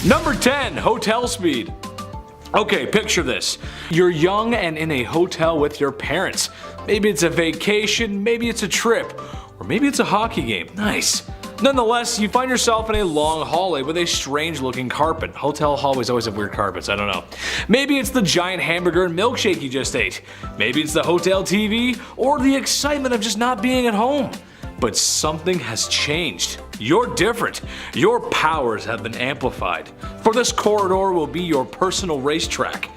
Number 10, hotel speed. Okay, picture this. You're young and in a hotel with your parents. Maybe it's a vacation, maybe it's a trip, or maybe it's a hockey game. Nice. Nonetheless, you find yourself in a long hallway with a strange looking carpet. Hotel hallways always have weird carpets, I don't know. Maybe it's the giant hamburger and milkshake you just ate. Maybe it's the hotel TV, or the excitement of just not being at home. But something has changed. You're different. Your powers have been amplified. For this corridor will be your personal racetrack.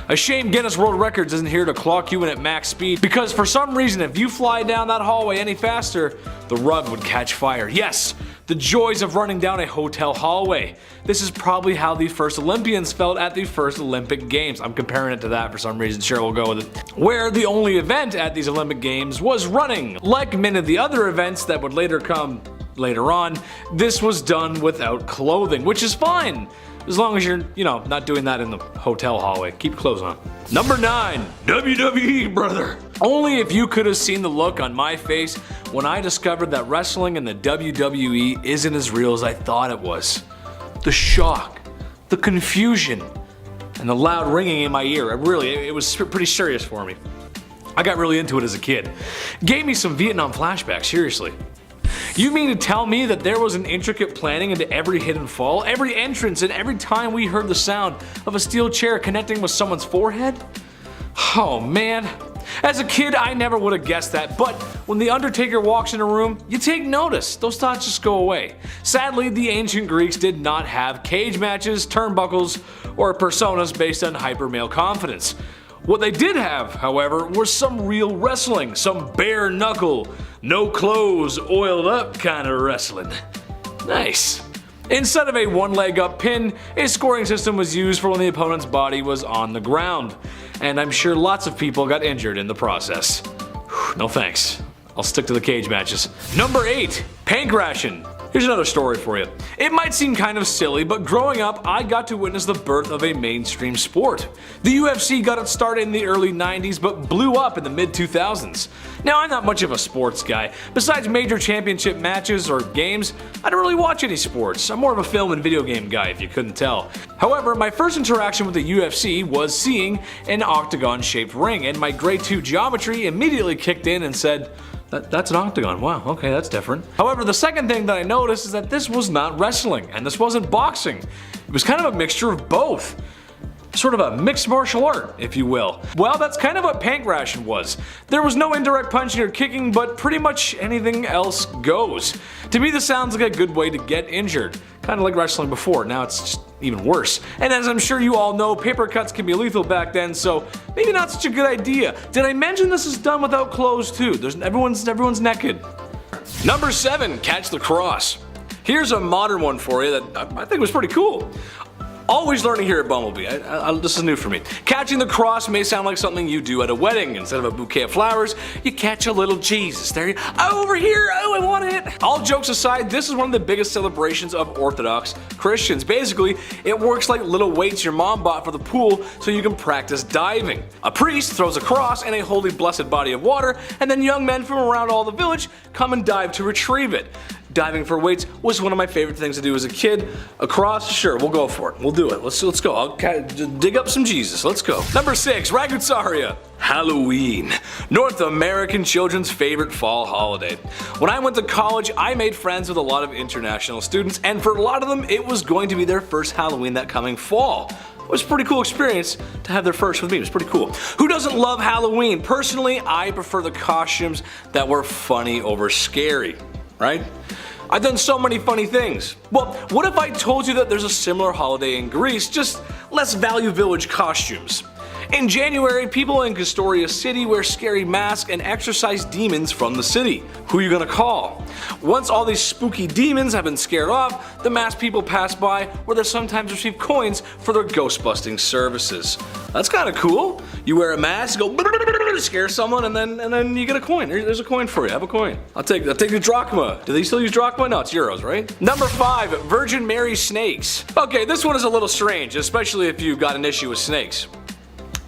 A shame Guinness World Records isn't here to clock you in at max speed, because for some reason if you fly down that hallway any faster, the rug would catch fire. Yes, the joys of running down a hotel hallway. This is probably how the first Olympians felt at the first Olympic Games. I'm comparing it to that for some reason, sure, we'll go with it. Where the only event at these Olympic Games was running. Like many of the other events that would later come later on, this was done without clothing, which is fine. As long as you're, not doing that in the hotel hallway. Keep clothes on. Number 9, WWE, brother. Only if you could have seen the look on my face when I discovered that wrestling in the WWE isn't as real as I thought it was. The shock, the confusion, and the loud ringing in my ear. It was pretty serious for me. I got really into it as a kid. Gave me some Vietnam flashbacks, seriously. You mean to tell me that there was an intricate planning into every hidden fall, every entrance, and every time we heard the sound of a steel chair connecting with someone's forehead? Oh man. As a kid, I never would have guessed that, but when the Undertaker walks in a room, you take notice. Those thoughts just go away. Sadly, the ancient Greeks did not have cage matches, turnbuckles, or personas based on hyper male confidence. What they did have, however, was some real wrestling, some bare knuckle, no clothes, oiled up kind of wrestling. Nice. Instead of a one leg up pin, a scoring system was used for when the opponent's body was on the ground. And I'm sure lots of people got injured in the process. No thanks. I'll stick to the cage matches. Number 8, pancration. Here's another story for you. It might seem kind of silly, but growing up, I got to witness the birth of a mainstream sport. The UFC got its start in the early 90s, but blew up in the mid 2000s. Now, I'm not much of a sports guy. Besides major championship matches or games, I don't really watch any sports. I'm more of a film and video game guy, if you couldn't tell. However, my first interaction with the UFC was seeing an octagon-shaped ring, and my grade 2 geometry immediately kicked in and said, that's an octagon, wow, okay, that's different. However, the second thing that I noticed is that this was not wrestling, and this wasn't boxing. It was kind of a mixture of both. Sort of a mixed martial art, if you will. Well, that's kind of what pancration was. There was no indirect punching or kicking, but pretty much anything else goes. To me, this sounds like a good way to get injured. Kind of like wrestling before, now it's just even worse. And as I'm sure you all know, paper cuts can be lethal back then, so maybe not such a good idea. Did I mention this is done without clothes too? Everyone's naked. Number 7, catch the cross. Here's a modern one for you that I think was pretty cool. Always learning here at Bumblebee. This is new for me. Catching the cross may sound like something you do at a wedding. Instead of a bouquet of flowers, you catch a little Jesus. There you over here, oh, I want it. All jokes aside, this is one of the biggest celebrations of Orthodox Christians. Basically, it works like little weights your mom bought for the pool so you can practice diving. A priest throws a cross in a holy blessed body of water, and then young men from around all the village come and dive to retrieve it. Diving for weights was one of my favorite things to do as a kid. A cross? Sure, we'll go for it. We'll do it. Let's go. I'll dig up some Jesus. Let's go. Number 6, Ragutsaria. Halloween. North American children's favorite fall holiday. When I went to college, I made friends with a lot of international students, and for a lot of them, it was going to be their first Halloween that coming fall. It was a pretty cool experience to have their first with me. It was pretty cool. Who doesn't love Halloween? Personally, I prefer the costumes that were funny over scary, right? I've done so many funny things. Well, what if I told you that there's a similar holiday in Greece, just less Value Village costumes? In January, people in Castoria City wear scary masks and exorcise demons from the city. Who are you gonna call? Once all these spooky demons have been scared off, the masked people pass by where they sometimes receive coins for their ghost-busting services. That's kinda cool. You wear a mask, go scare someone, and then you get a coin. There's a coin for you. Have a coin. I'll take the drachma. Do they still use drachma? No, it's euros, right? Number 5, Virgin Mary snakes. Okay, this one is a little strange, especially if you've got an issue with snakes.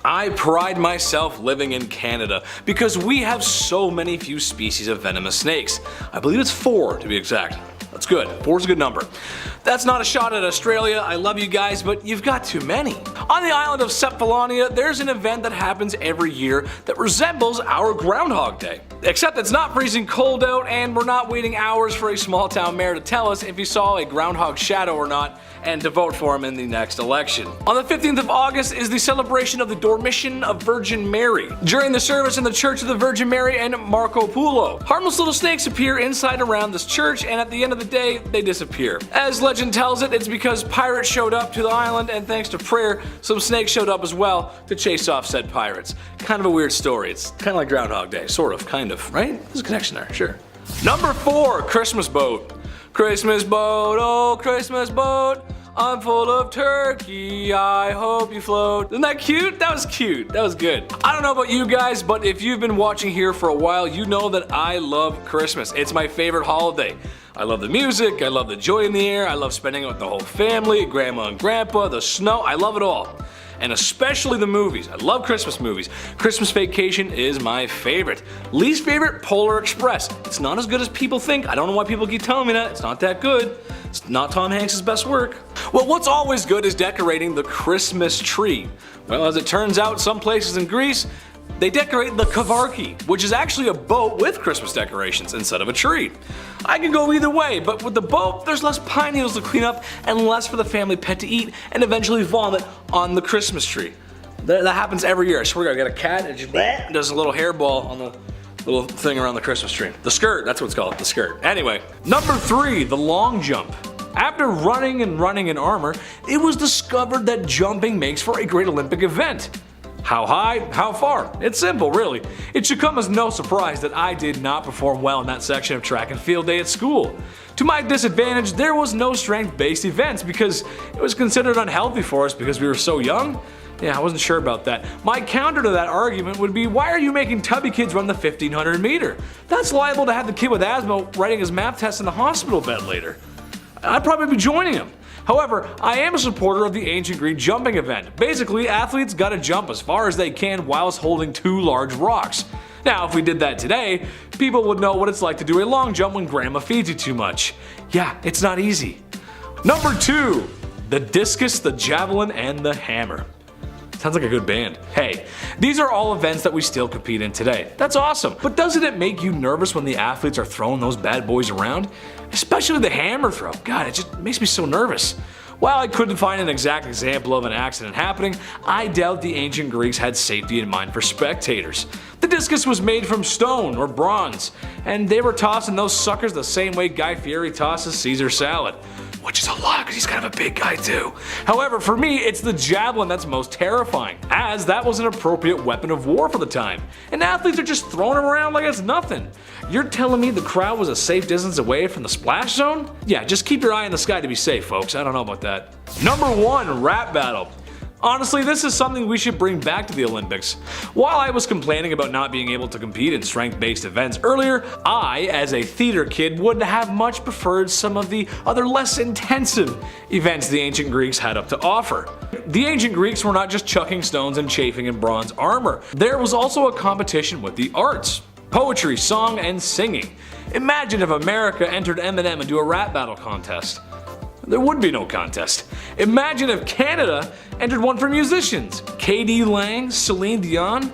I pride myself living in Canada because we have so many few species of venomous snakes. I believe it's 4 to be exact. That's It's good. 4 is a good number. That's not a shot at Australia. I love you guys, but you've got too many. On the island of Cephalonia, there's an event that happens every year that resembles our Groundhog Day. Except it's not freezing cold out, and we're not waiting hours for a small town mayor to tell us if he saw a groundhog shadow or not and to vote for him in the next election. On the 15th of August is the celebration of the Dormition of Virgin Mary. During the service in the Church of the Virgin Mary and Marco Polo, harmless little snakes appear inside around this church, and at the end of the day, they disappear. As legend tells it, it's because pirates showed up to the island, and thanks to prayer, some snakes showed up as well to chase off said pirates. Kind of a weird story. It's kind of like Groundhog Day, sort of, kind of, right? There's a connection there, sure. Number 4, Christmas boat. Christmas boat, oh Christmas boat, I'm full of turkey, I hope you float. Isn't that cute? That was cute. That was good. I don't know about you guys, but if you've been watching here for a while, you know that I love Christmas. It's my favorite holiday. I love the music, I love the joy in the air, I love spending it with the whole family, grandma and grandpa, the snow, I love it all. And especially the movies. I love Christmas movies. Christmas Vacation is my favorite. Least favorite, Polar Express. It's not as good as people think. I don't know why people keep telling me that. It's not that good. It's not Tom Hanks' best work. Well, what's always good is decorating the Christmas tree. Well, as it turns out, some places in Greece, they decorate the kavarki, which is actually a boat with Christmas decorations instead of a tree. I can go either way, but with the boat, there's less pine needles to clean up and less for the family pet to eat and eventually vomit on the Christmas tree. That happens every year. I swear to God, I got a cat and it just does a little hairball on the little thing around the Christmas tree. The skirt, that's what it's called, the skirt. Anyway, number 3, the long jump. After running and running in armor, it was discovered that jumping makes for a great Olympic event. How high? How far? It's simple, really. It should come as no surprise that I did not perform well in that section of track and field day at school. To my disadvantage, there was no strength-based events because it was considered unhealthy for us because we were so young. Yeah, I wasn't sure about that. My counter to that argument would be, why are you making tubby kids run the 1500 meter? That's liable to have the kid with asthma writing his math test in the hospital bed later. I'd probably be joining him. However, I am a supporter of the ancient Greek jumping event. Basically, athletes gotta jump as far as they can whilst holding 2 large rocks. Now, if we did that today, people would know what it's like to do a long jump when grandma feeds you too much. Yeah, it's not easy. Number 2, the discus, the javelin, and the hammer. Sounds like a good band. Hey, these are all events that we still compete in today. That's awesome. But doesn't it make you nervous when the athletes are throwing those bad boys around? Especially the hammer throw. God, it just makes me so nervous. While I couldn't find an exact example of an accident happening, I doubt the ancient Greeks had safety in mind for spectators. The discus was made from stone or bronze, and they were tossing those suckers the same way Guy Fieri tosses Caesar salad. Which is a lot because he's kind of a big guy too. However, for me, it's the javelin that's most terrifying, as that was an appropriate weapon of war for the time. And athletes are just throwing them around like it's nothing. You're telling me the crowd was a safe distance away from the splash zone? Yeah, just keep your eye in the sky to be safe, folks. I don't know about that. Number 1, rap battle. Honestly, this is something we should bring back to the Olympics. While I was complaining about not being able to compete in strength-based events earlier, I, as a theater kid, would have much preferred some of the other less intensive events the ancient Greeks had up to offer. The ancient Greeks were not just chucking stones and chafing in bronze armor. There was also a competition with the arts. Poetry, song, and singing. Imagine if America entered Eminem into a rap battle contest. There would be no contest. Imagine if Canada entered one for musicians. K.D. Lang, Celine Dion,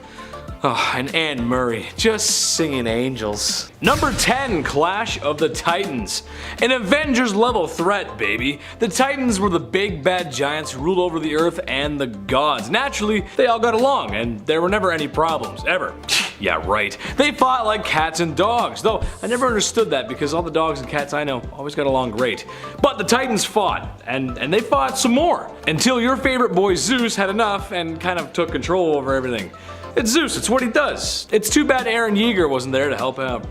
and Anne Murray, just singing angels. Number 10, Clash of the Titans. An Avengers level threat, baby. The Titans were the big bad giants who ruled over the earth and the gods. Naturally, they all got along, and there were never any problems, ever. Yeah, right. They fought like cats and dogs, though I never understood that because all the dogs and cats I know always got along great. But the Titans fought, and they fought some more, until your favorite boy Zeus had enough and kind of took control over everything. It's Zeus, it's what he does. It's too bad Aaron Yeager wasn't there to help out.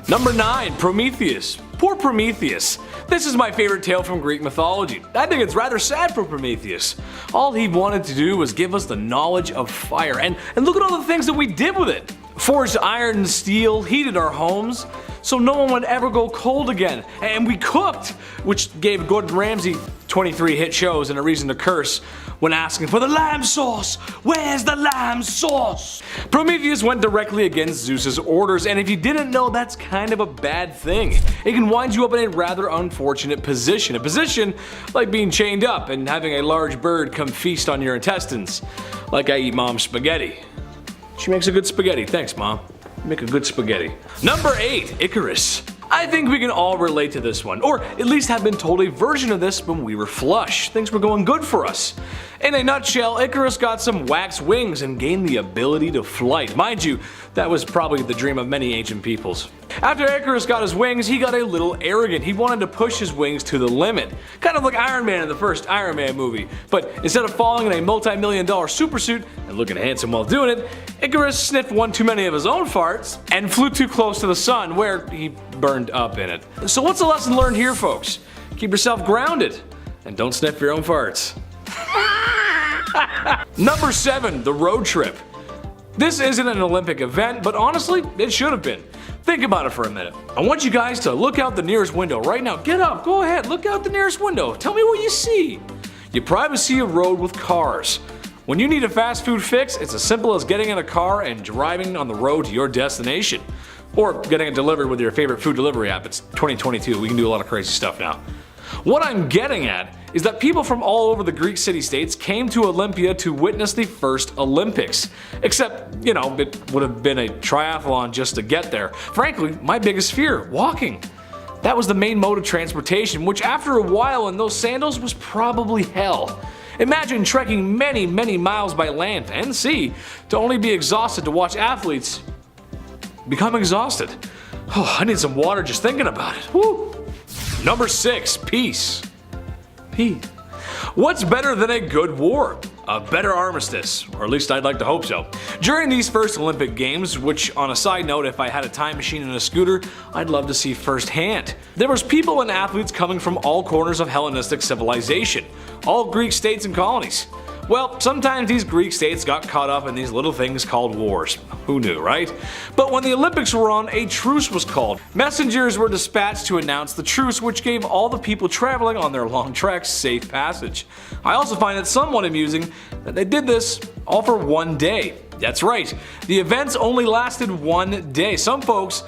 Number 9, Prometheus. Poor Prometheus. This is my favorite tale from Greek mythology. I think it's rather sad for Prometheus. All he wanted to do was give us the knowledge of fire, and look at all the things that we did with it. forged iron and steel, heated our homes, so no one would ever go cold again. And we cooked, which gave Gordon Ramsay 23 hit shows and a reason to curse when asking for the lamb sauce. Where's the lamb sauce? Prometheus went directly against Zeus's orders, and if you didn't know, that's kind of a bad thing. It can wind you up in a rather unfortunate position. A position like being chained up and having a large bird come feast on your intestines. Like I eat mom's spaghetti. She makes a good spaghetti. Thanks, Mom. You make a good spaghetti. Number 8, Icarus. I think we can all relate to this one, or at least have been told a version of this when we were flush. Things were going good for us. In a nutshell, Icarus got some wax wings and gained the ability to flight. Mind you, that was probably the dream of many ancient peoples. After Icarus got his wings, he got a little arrogant. He wanted to push his wings to the limit. Kind of like Iron Man in the first Iron Man movie. But instead of falling in a multi-million-dollar supersuit and looking handsome while doing it, Icarus sniffed one too many of his own farts and flew too close to the sun, where he burned up in it. So what's the lesson learned here, folks? Keep yourself grounded and don't sniff your own farts. Number 7, the road trip. This isn't an Olympic event, but honestly, it should have been. Think about it for a minute. I want you guys to look out the nearest window right now. Get up, go ahead, look out the nearest window. Tell me what you see. You probably see a road with cars. When you need a fast food fix, it's as simple as getting in a car and driving on the road to your destination. Or getting it delivered with your favorite food delivery app. It's 2022, we can do a lot of crazy stuff now. What I'm getting at is that people from all over the Greek city-states came to Olympia to witness the first Olympics. Except, you know, it would have been a triathlon just to get there. Frankly, my biggest fear, walking. That was the main mode of transportation, which after a while in those sandals was probably hell. Imagine trekking many, many miles by land and sea to only be exhausted to watch athletes become exhausted. Oh, I need some water just thinking about it. Woo. Number 6, peace. Peace. What's better than a good war? A better armistice, or at least I'd like to hope so. During these first Olympic Games, which on a side note, if I had a time machine and a scooter, I'd love to see firsthand. There was people and athletes coming from all corners of Hellenistic civilization, all Greek states and colonies. Well, sometimes these Greek states got caught up in these little things called wars. Who knew, right? But when the Olympics were on, a truce was called. Messengers were dispatched to announce the truce, which gave all the people traveling on their long treks safe passage. I also find it somewhat amusing that they did this all for one day. That's right, the events only lasted one day. Some folks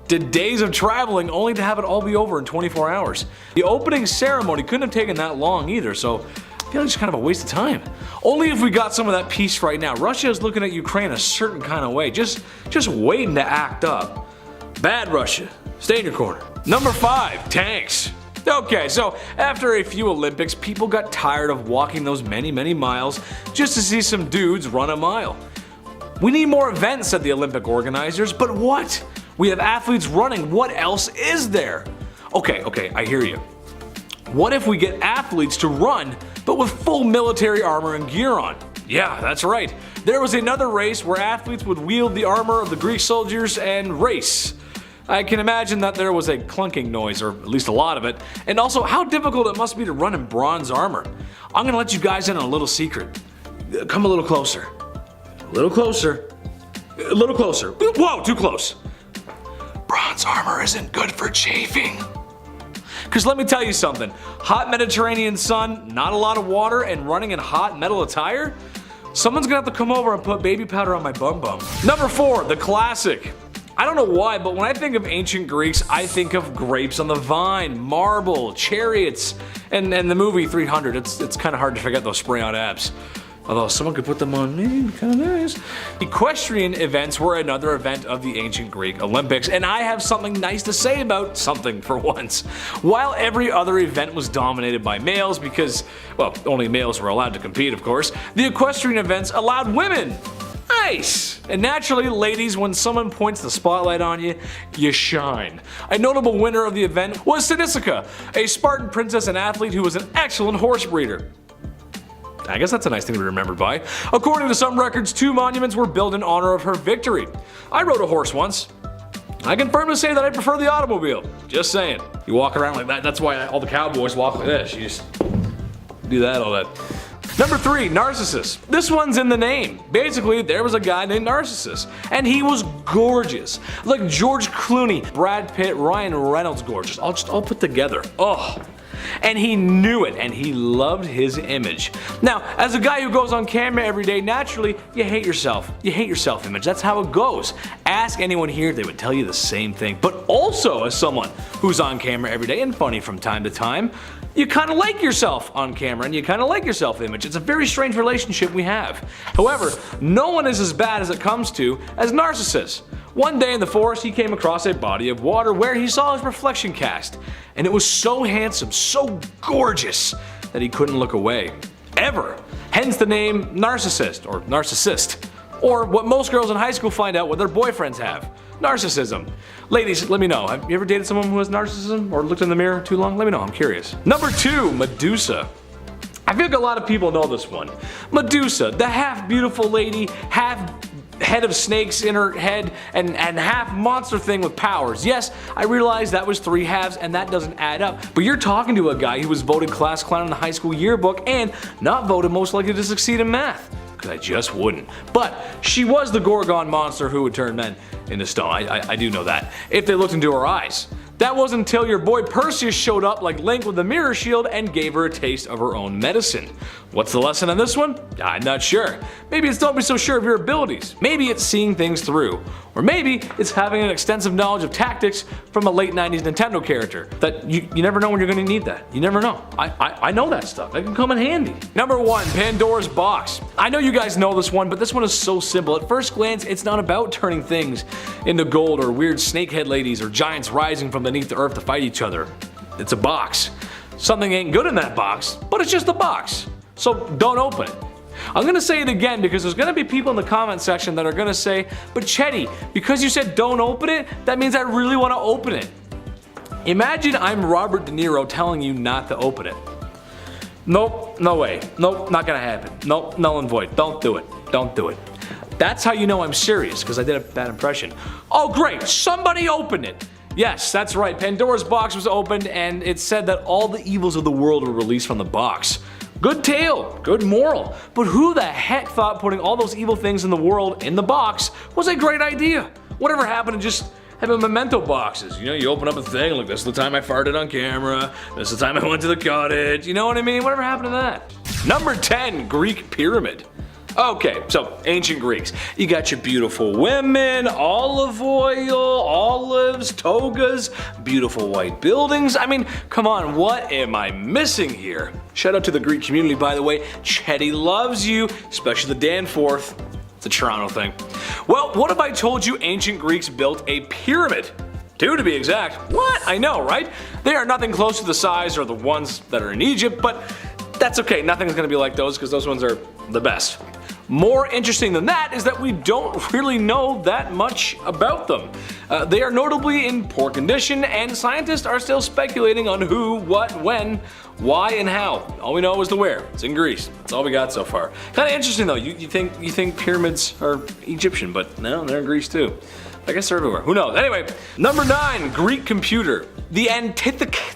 did days of traveling only to have it all be over in 24 hours. The opening ceremony couldn't have taken that long either, so I feel like it's kind of a waste of time. Only if we got some of that peace right now. Russia is looking at Ukraine a certain kind of way, just waiting to act up. Bad Russia. Stay in your corner. Number 5, tanks. Okay, so after a few Olympics, people got tired of walking those many, many miles just to see some dudes run a mile. We need more events, said the Olympic organizers, but what? We have athletes running, what else is there? Okay, I hear you. What if we get athletes to run, but with full military armor and gear on? Yeah, that's right. There was another race where athletes would wield the armor of the Greek soldiers and race. I can imagine that there was a clunking noise, or at least a lot of it, and also how difficult it must be to run in bronze armor. I'm gonna let you guys in on a little secret. Come a little closer. A little closer. A little closer. Whoa, too close. Bronze armor isn't good for chafing. Because let me tell you something, hot Mediterranean sun, not a lot of water, and running in hot metal attire? Someone's gonna have to come over and put baby powder on my bum bum. Number 4, the classic. I don't know why, but when I think of ancient Greeks, I think of grapes on the vine, marble, chariots, and the movie 300. It's kind of hard to forget those spray-on abs. Although someone could put them on me, kind of nice. Equestrian events were another event of the ancient Greek Olympics, and I have something nice to say about something for once. While every other event was dominated by males because, well, only males were allowed to compete, of course, the equestrian events allowed women. Nice! And naturally, ladies, when someone points the spotlight on you, you shine. A notable winner of the event was Ctesica, a Spartan princess and athlete who was an excellent horse breeder. I guess that's a nice thing to be remembered by. According to some records, 2 monuments were built in honor of her victory. I rode a horse once. I can firmly say that I prefer the automobile. Just saying. You walk around like that, that's why all the cowboys walk like this. You just do that all that. Number 3, Narcissus. This one's in the name. Basically, there was a guy named Narcissus, and he was gorgeous. Like George Clooney, Brad Pitt, Ryan Reynolds gorgeous, all put together. Oh. And he knew it, and he loved his image. Now, as a guy who goes on camera every day, naturally, you hate yourself. You hate your self-image. That's how it goes. Ask anyone here, they would tell you the same thing. But also, as someone who's on camera every day and funny from time to time, you kind of like yourself on camera and you kind of like your self-image. It's a very strange relationship we have. However, no one is as bad as it comes to as Narcissus. One day in the forest, he came across a body of water where he saw his reflection cast. And it was so handsome, so gorgeous, that he couldn't look away. Ever. Hence the name Narcissist, or Narcissist. Or what most girls in high school find out what their boyfriends have. Narcissism. Ladies, let me know. Have you ever dated someone who has narcissism? Or looked in the mirror too long? Let me know, I'm curious. Number 2, Medusa. I feel like a lot of people know this one. Medusa, the half beautiful lady, half head of snakes in her head, and half monster thing with powers. Yes, I realize that was 3 halves and that doesn't add up, but you're talking to a guy who was voted class clown in the high school yearbook and not voted most likely to succeed in math. Because I just wouldn't. But she was the Gorgon monster who would turn men into stone. I do know that. If they looked into her eyes. That wasn't until your boy Perseus showed up like Link with the mirror shield and gave her a taste of her own medicine. What's the lesson on this one? I'm not sure. Maybe it's don't be so sure of your abilities. Maybe it's seeing things through. Or maybe it's having an extensive knowledge of tactics from a late 90s Nintendo character. That you never know when you're going to need that. You never know. I know that stuff. That can come in handy. Number 1, Pandora's Box. I know you guys know this one, but this one is so simple. At first glance, it's not about turning things into gold or weird snakehead ladies or giants rising from beneath the earth to fight each other. It's a box. Something ain't good in that box, but it's just a box. So don't open it. I'm gonna say it again because there's gonna be people in the comment section that are gonna say, but Chetty, because you said don't open it, that means I really wanna open it. Imagine I'm Robert De Niro telling you not to open it. Nope, no way. Nope, not gonna happen. Nope, null and void. Don't do it. Don't do it. That's how you know I'm serious, because I did a bad impression. Oh great, somebody opened it. Yes, that's right, Pandora's box was opened and it said that all the evils of the world were released from the box. Good tale, good moral, but who the heck thought putting all those evil things in the world in the box was a great idea? Whatever happened to just having memento boxes? You know, you open up a thing like this is the time I farted on camera, this is the time I went to the cottage, you know what I mean? Whatever happened to that? Number 10, Greek pyramid. Okay, so ancient Greeks. You got your beautiful women, olive oil, olives, togas, beautiful white buildings. I mean, come on, what am I missing here? Shout out to the Greek community, by the way. Chetty loves you, especially the Danforth. It's a Toronto thing. Well, what if I told you ancient Greeks built a pyramid? 2 to be exact. What? I know, right? They are nothing close to the size or the ones that are in Egypt, but that's okay. Nothing's gonna be like those because those ones are the best. More interesting than that is that we don't really know that much about them. They are notably in poor condition and scientists are still speculating on who, what, when, why, and how. All we know is the where. It's in Greece. That's all we got so far. Kind of interesting though. You think pyramids are Egyptian, but no, they're in Greece too. I guess they're everywhere. Who knows? Anyway, number 9, Greek computer. The Antikythera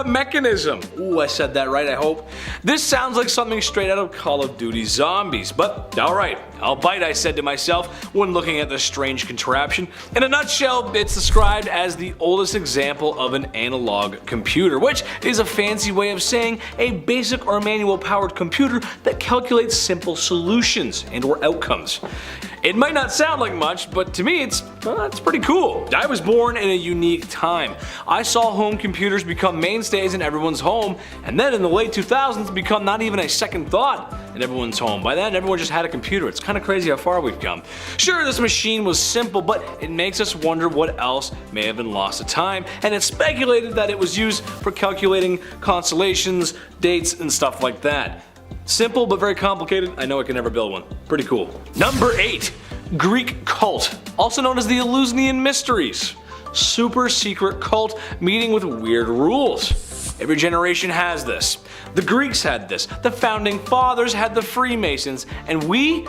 mechanism. Ooh, I said that right, I hope. This sounds like something straight out of Call of Duty Zombies, but alright, I'll bite, I said to myself when looking at this strange contraption. In a nutshell, it's described as the oldest example of an analog computer, which is a fancy way of saying a basic or manual powered computer that calculates simple solutions and or outcomes. It might not sound like much, but to me it's pretty cool. I was born in a unique time. I saw home computers become mainstays in everyone's home, and then in the late 2000s become not even a second thought in everyone's home. By then everyone just had a computer. It's kind of crazy how far we've come. Sure, this machine was simple, but it makes us wonder what else may have been lost to time, and it's speculated that it was used for calculating constellations, dates, and stuff like that. Simple but very complicated. I know I can never build one. Pretty cool. Number 8, Greek cult, also known as the Eleusinian Mysteries. Super secret cult meeting with weird rules. Every generation has this. The Greeks had this, the founding fathers had the Freemasons, and we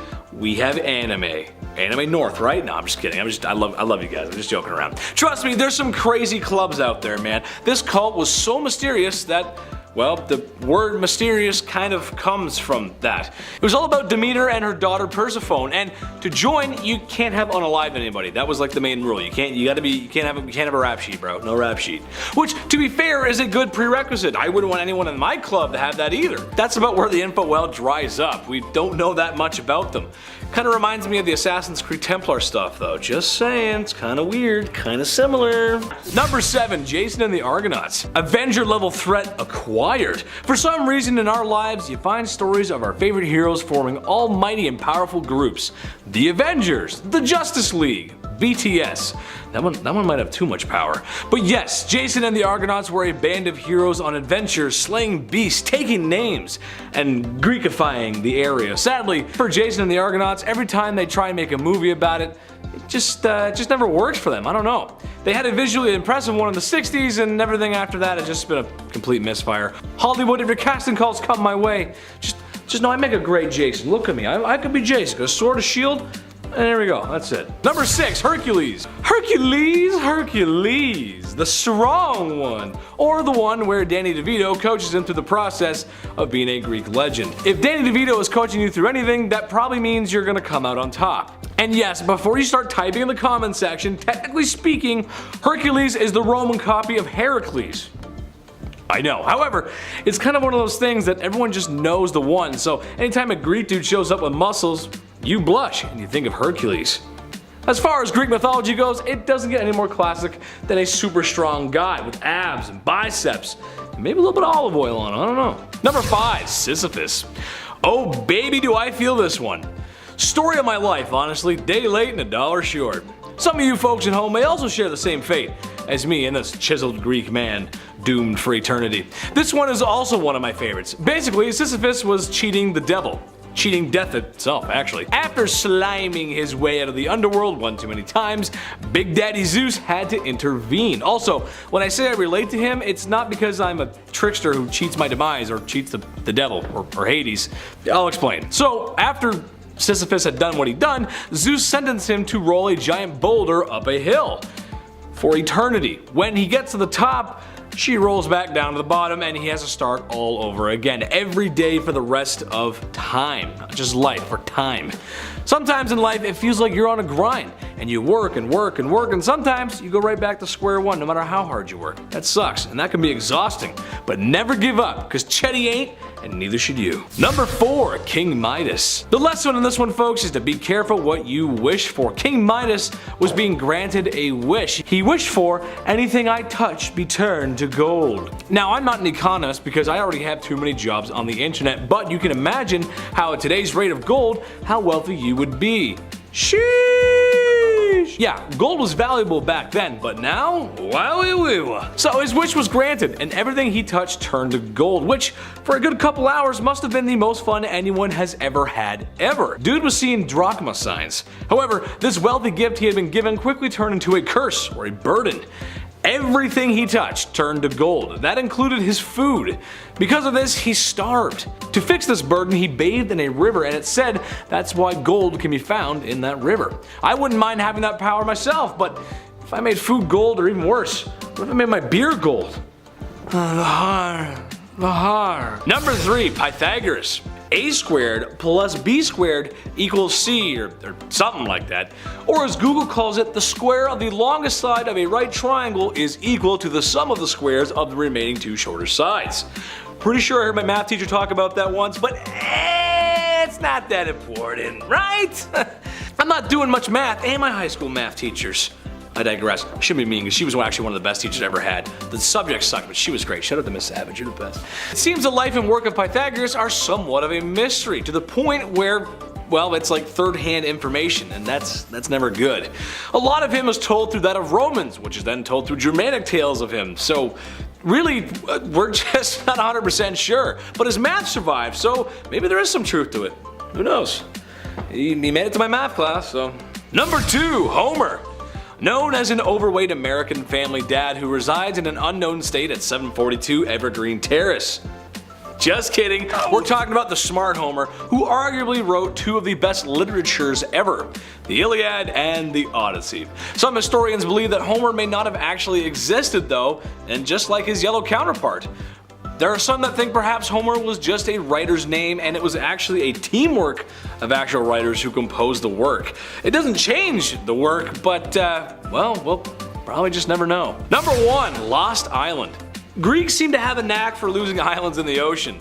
have anime. Anime North, right? No, I'm just kidding. I love you guys. I'm just joking around. Trust me, there's some crazy clubs out there, man. This cult was so mysterious that, well, the word mysterious kind of comes from that. It was all about Demeter and her daughter Persephone, and to join, you can't have unalive anybody. That was like the main rule. You can't have a rap sheet, bro. No rap sheet. Which, to be fair, is a good prerequisite. I wouldn't want anyone in my club to have that either. That's about where the info well dries up. We don't know that much about them. Kind of reminds me of the Assassin's Creed Templar stuff though. Just saying, it's kind of weird, kind of similar. Number 7, Jason and the Argonauts. Avenger level threat acquired. For some reason in our lives, you find stories of our favorite heroes forming almighty and powerful groups. The Avengers, the Justice League, BTS. That one might have too much power. But yes, Jason and the Argonauts were a band of heroes on adventures, slaying beasts, taking names, and Greekifying the area. Sadly, for Jason and the Argonauts, every time they try and make a movie about it, it just never worked for them. I don't know. They had a visually impressive one in the 60s, and everything after that has just been a complete misfire. Hollywood, if your casting calls come my way, just know I make a great Jason. Look at me. I could be Jason. Got a sword, a shield. And there we go, that's it. Number 6, Hercules. Hercules, the strong one. Or the one where Danny DeVito coaches him through the process of being a Greek legend. If Danny DeVito is coaching you through anything, that probably means you're gonna come out on top. And yes, before you start typing in the comment section, technically speaking, Hercules is the Roman copy of Heracles. I know. However, it's kind of one of those things that everyone just knows the one, so anytime a Greek dude shows up with muscles, you blush and you think of Hercules. As far as Greek mythology goes, it doesn't get any more classic than a super strong guy with abs and biceps, and maybe a little bit of olive oil on him, I don't know. Number 5, Sisyphus. Oh baby, do I feel this one. Story of my life, honestly, day late and a dollar short. Some of you folks at home may also share the same fate as me and this chiseled Greek man doomed for eternity. This one is also one of my favorites. Basically, Sisyphus was cheating the devil. Cheating death itself, actually. After sliming his way out of the underworld one too many times, Big Daddy Zeus had to intervene. Also, when I say I relate to him, it's not because I'm a trickster who cheats my demise or cheats the devil or Hades. I'll explain. So, after Sisyphus had done what he'd done, Zeus sentenced him to roll a giant boulder up a hill for eternity. When he gets to the top, she rolls back down to the bottom and he has to start all over again every day for the rest of time. Not just life, for time. Sometimes in life it feels like you're on a grind and you work and work and work, and sometimes you go right back to square one no matter how hard you work. That sucks and that can be exhausting, but never give up because Chetty ain't, and neither should you. Number 4, King Midas. The lesson in this one, folks, is to be careful what you wish for. King Midas was being granted a wish. He wished for anything I touch be turned to gold. Now, I'm not an economist because I already have too many jobs on the internet, but you can imagine how at today's rate of gold, how wealthy you would be. Sheesh! Yeah, gold was valuable back then, but now, wowie. So his wish was granted, and everything he touched turned to gold, which, for a good couple hours, must have been the most fun anyone has ever had, ever. Dude was seeing drachma signs. However, this wealthy gift he had been given quickly turned into a curse, or a burden. Everything he touched turned to gold. That included his food. Because of this, he starved. To fix this burden, he bathed in a river, and it said that's why gold can be found in that river. I wouldn't mind having that power myself, but if I made food gold, or even worse, what if I made my beer gold? The har. Number 3, Pythagoras. A squared plus B squared equals C, or something like that. Or as Google calls it, the square of the longest side of a right triangle is equal to the sum of the squares of the remaining 2 shorter sides. Pretty sure I heard my math teacher talk about that once, but it's not that important, right? I'm not doing much math, and my high school math teachers. I digress. I shouldn't be mean because she was actually one of the best teachers I ever had. The subject sucked, but she was great. Shout out to Miss Savage, you're the best. It seems the life and work of Pythagoras are somewhat of a mystery, to the point where, well, it's like third-hand information, and that's never good. A lot of him is told through that of Romans, which is then told through Germanic tales of him, so really, we're just not 100% sure. But his math survived, so maybe there is some truth to it. Who knows? He made it to my math class, so. Number 2, Homer. known as an overweight American family dad who resides in an unknown state at 742 Evergreen Terrace. Just kidding, we're talking about the smart Homer, who arguably wrote two of the best literatures ever, the Iliad and the Odyssey. Some historians believe that Homer may not have actually existed though, and just like his yellow counterpart. There are some that think perhaps Homer was just a writer's name and it was actually a teamwork of actual writers who composed the work. It doesn't change the work, but well, we'll probably just never know. Number 1. Lost Island. Greeks seem to have a knack for losing islands in the ocean.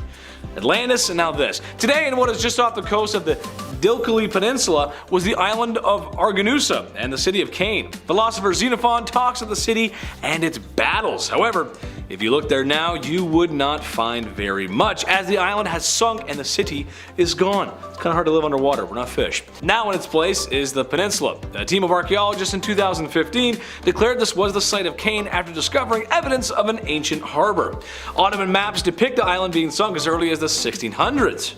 Atlantis and now this. Today, in what is just off the coast of the Dilkali Peninsula, was the island of Argonusa and the city of Cain. Philosopher Xenophon talks of the city and its battles. However, if you look there now, you would not find very much, as the island has sunk and the city is gone. It's kind of hard to live underwater, we're not fish. Now in its place is the peninsula. A team of archaeologists in 2015 declared this was the site of Cain after discovering evidence of an ancient harbor. Ottoman maps depict the island being sunk as early as the 1600s.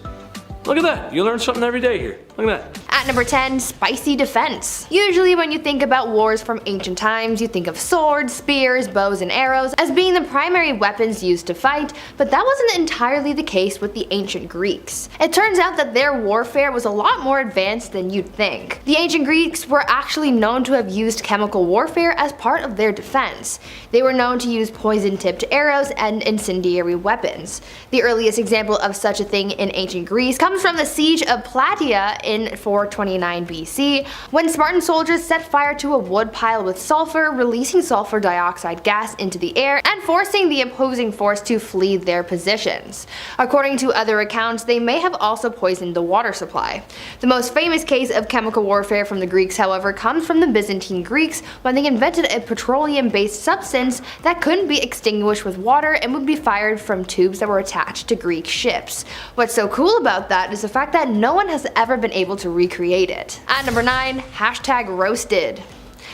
Look at that, you learn something every day here. Look at that. At number 10, spicy defense. Usually when you think about wars from ancient times, you think of swords, spears, bows, and arrows as being the primary weapons used to fight, but that wasn't entirely the case with the ancient Greeks. It turns out that their warfare was a lot more advanced than you'd think. The ancient Greeks were actually known to have used chemical warfare as part of their defense. They were known to use poison-tipped arrows and incendiary weapons. The earliest example of such a thing in ancient Greece comes from the siege of Plataea in 429 BC, when Spartan soldiers set fire to a wood pile with sulfur, releasing sulfur dioxide gas into the air and forcing the opposing force to flee their positions. According to other accounts, they may have also poisoned the water supply. The most famous case of chemical warfare from the Greeks, however, comes from the Byzantine Greeks when they invented a petroleum-based substance that couldn't be extinguished with water and would be fired from tubes that were attached to Greek ships. What's so cool about that is the fact that no one has ever been able to recreate it. At number 9, hashtag roasted.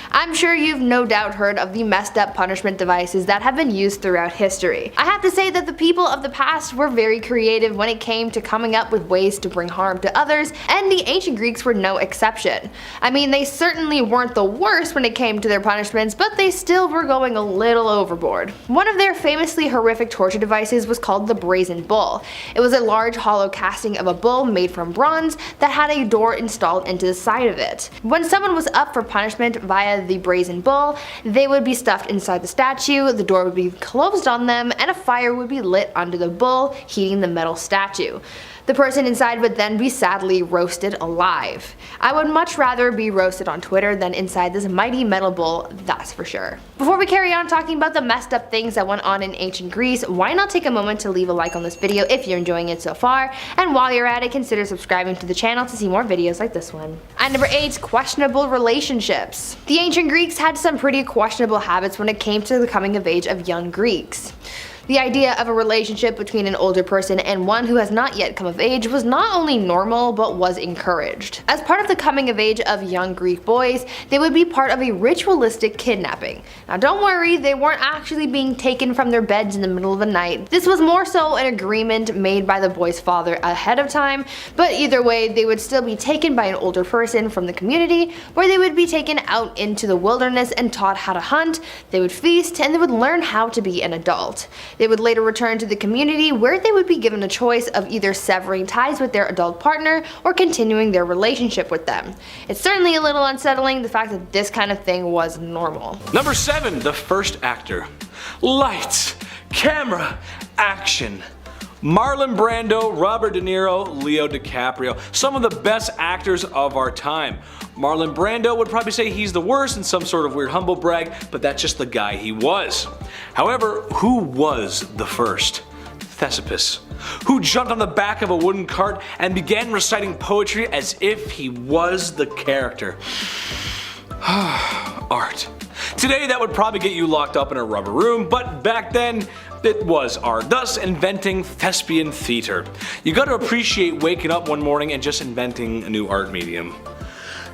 I'm sure you've no doubt heard of the messed up punishment devices that have been used throughout history. I have to say that the people of the past were very creative when it came to coming up with ways to bring harm to others, and the ancient Greeks were no exception. I mean, they certainly weren't the worst when it came to their punishments, but they still were going a little overboard. One of their famously horrific torture devices was called the brazen bull. It was a large hollow casting of a bull made from bronze that had a door installed into the side of it. When someone was up for punishment via the brazen bull, they would be stuffed inside the statue, the door would be closed on them, and a fire would be lit under the bull, heating the metal statue. The person inside would then be sadly roasted alive. I would much rather be roasted on Twitter than inside this mighty metal bull, that's for sure. Before we carry on talking about the messed up things that went on in ancient Greece, why not take a moment to leave a like on this video if you're enjoying it so far, and while you're at it, consider subscribing to the channel to see more videos like this one. At number 8, questionable relationships. The ancient Greeks had some pretty questionable habits when it came to the coming of age of young Greeks. The idea of a relationship between an older person and one who has not yet come of age was not only normal, but was encouraged. As part of the coming of age of young Greek boys, they would be part of a ritualistic kidnapping. Now don't worry, they weren't actually being taken from their beds in the middle of the night. This was more so an agreement made by the boy's father ahead of time, but either way, they would still be taken by an older person from the community, where they would be taken out into the wilderness and taught how to hunt, they would feast, and they would learn how to be an adult. They would later return to the community, where they would be given a choice of either severing ties with their adult partner or continuing their relationship with them. It's certainly a little unsettling, the fact that this kind of thing was normal. Number 7, the first actor. Lights, camera, action. Marlon Brando, Robert De Niro, Leo DiCaprio, some of the best actors of our time. Marlon Brando would probably say he's the worst in some sort of weird humble brag, but that's just the guy he was. However, who was the first? Thespius, who jumped on the back of a wooden cart and began reciting poetry as if he was the character. Art. Today that would probably get you locked up in a rubber room, but back then it was art, thus inventing thespian theater. You gotta appreciate waking up one morning and just inventing a new art medium.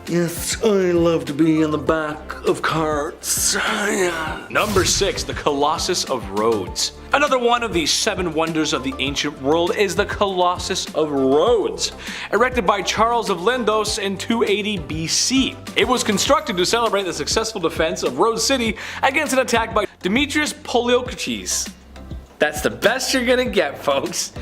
Yes, I love to be in the back of carts. Yeah. Number 6, the Colossus of Rhodes. Another one of the 7 wonders of the ancient world is the Colossus of Rhodes, erected by Charles of Lindos in 280 BC. It was constructed to celebrate the successful defense of Rhodes City against an attack by Demetrius Poliorcetes. That's the best you're gonna get, folks.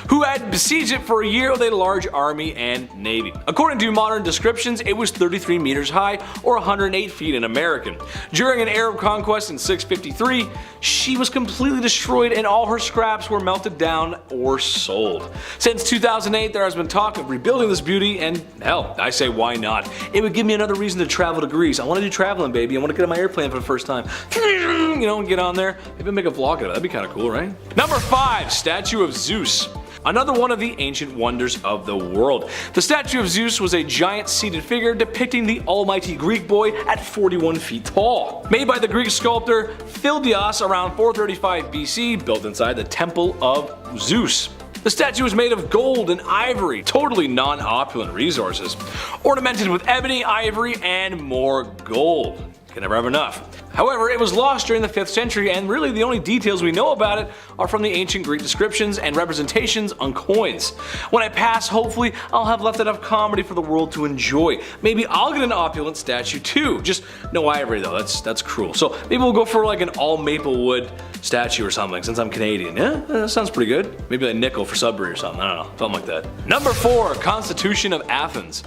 Who had besieged it for a year with a large army and navy. According to modern descriptions, it was 33 meters high or 108 feet in American. During an Arab conquest in 653, she was completely destroyed and all her scraps were melted down or sold. Since 2008, there has been talk of rebuilding this beauty, and hell, I say why not? It would give me another reason to travel to Greece. I want to do traveling, baby. I want to get on my airplane for the first time. You know, get on there. Maybe make a vlog of it. That'd be kind of cool, right? Number 5, Statue of Zeus. Another one of the ancient wonders of the world. The statue of Zeus was a giant seated figure depicting the almighty Greek boy at 41 feet tall. Made by the Greek sculptor Phildias around 435 BC, built inside the temple of Zeus. The statue was made of gold and ivory, totally non-opulent resources, ornamented with ebony, ivory, and more gold. Can never have enough. However, it was lost during the 5th century, and really the only details we know about it are from the ancient Greek descriptions and representations on coins. When I pass, hopefully I'll have left enough comedy for the world to enjoy. Maybe I'll get an opulent statue too. Just no ivory though, that's cruel. So maybe we'll go for like an all maple wood statue or something since I'm Canadian. Yeah, that sounds pretty good. Maybe a nickel for Sudbury or something, I don't know, something like that. Number 4, Constitution of Athens.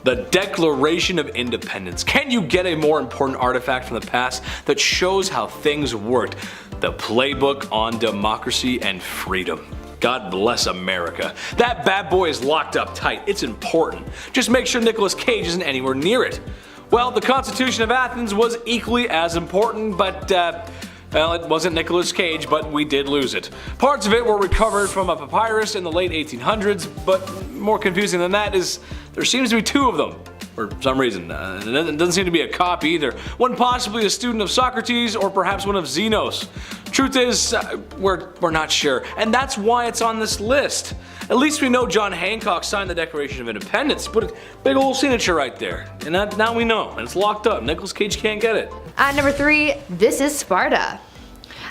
The Declaration of Independence. Can you get a more important artifact from the past that shows how things worked? The playbook on democracy and freedom. God bless America. That bad boy is locked up tight. It's important. Just make sure Nicolas Cage isn't anywhere near it. Well, the Constitution of Athens was equally as important, but well, it wasn't Nicolas Cage, but we did lose it. Parts of it were recovered from a papyrus in the late 1800s, but more confusing than that is there seems to be 2 of them. For some reason. It doesn't seem to be a copy either. One possibly a student of Socrates or perhaps one of Zenos. Truth is, we're not sure, and that's why it's on this list. At least we know John Hancock signed the Declaration of Independence. Put a big old signature right there. And now we know, and it's locked up. Nicolas Cage can't get it. At number 3, this is Sparta.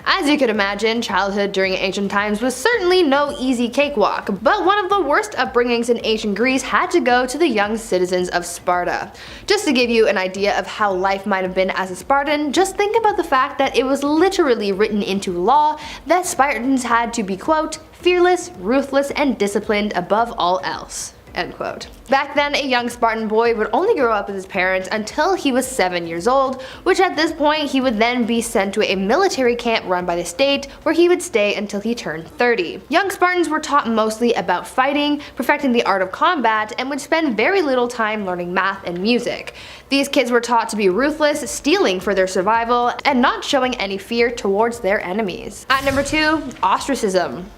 As you could imagine, childhood during ancient times was certainly no easy cakewalk, but one of the worst upbringings in ancient Greece had to go to the young citizens of Sparta. Just to give you an idea of how life might have been as a Spartan, just think about the fact that it was literally written into law that Spartans had to be, quote, fearless, ruthless, and disciplined above all else. End quote. Back then, a young Spartan boy would only grow up with his parents until he was 7 years old, which at this point he would then be sent to a military camp run by the state where he would stay until he turned 30. Young Spartans were taught mostly about fighting, perfecting the art of combat, and would spend very little time learning math and music. These kids were taught to be ruthless, stealing for their survival, and not showing any fear towards their enemies. At number 2, ostracism.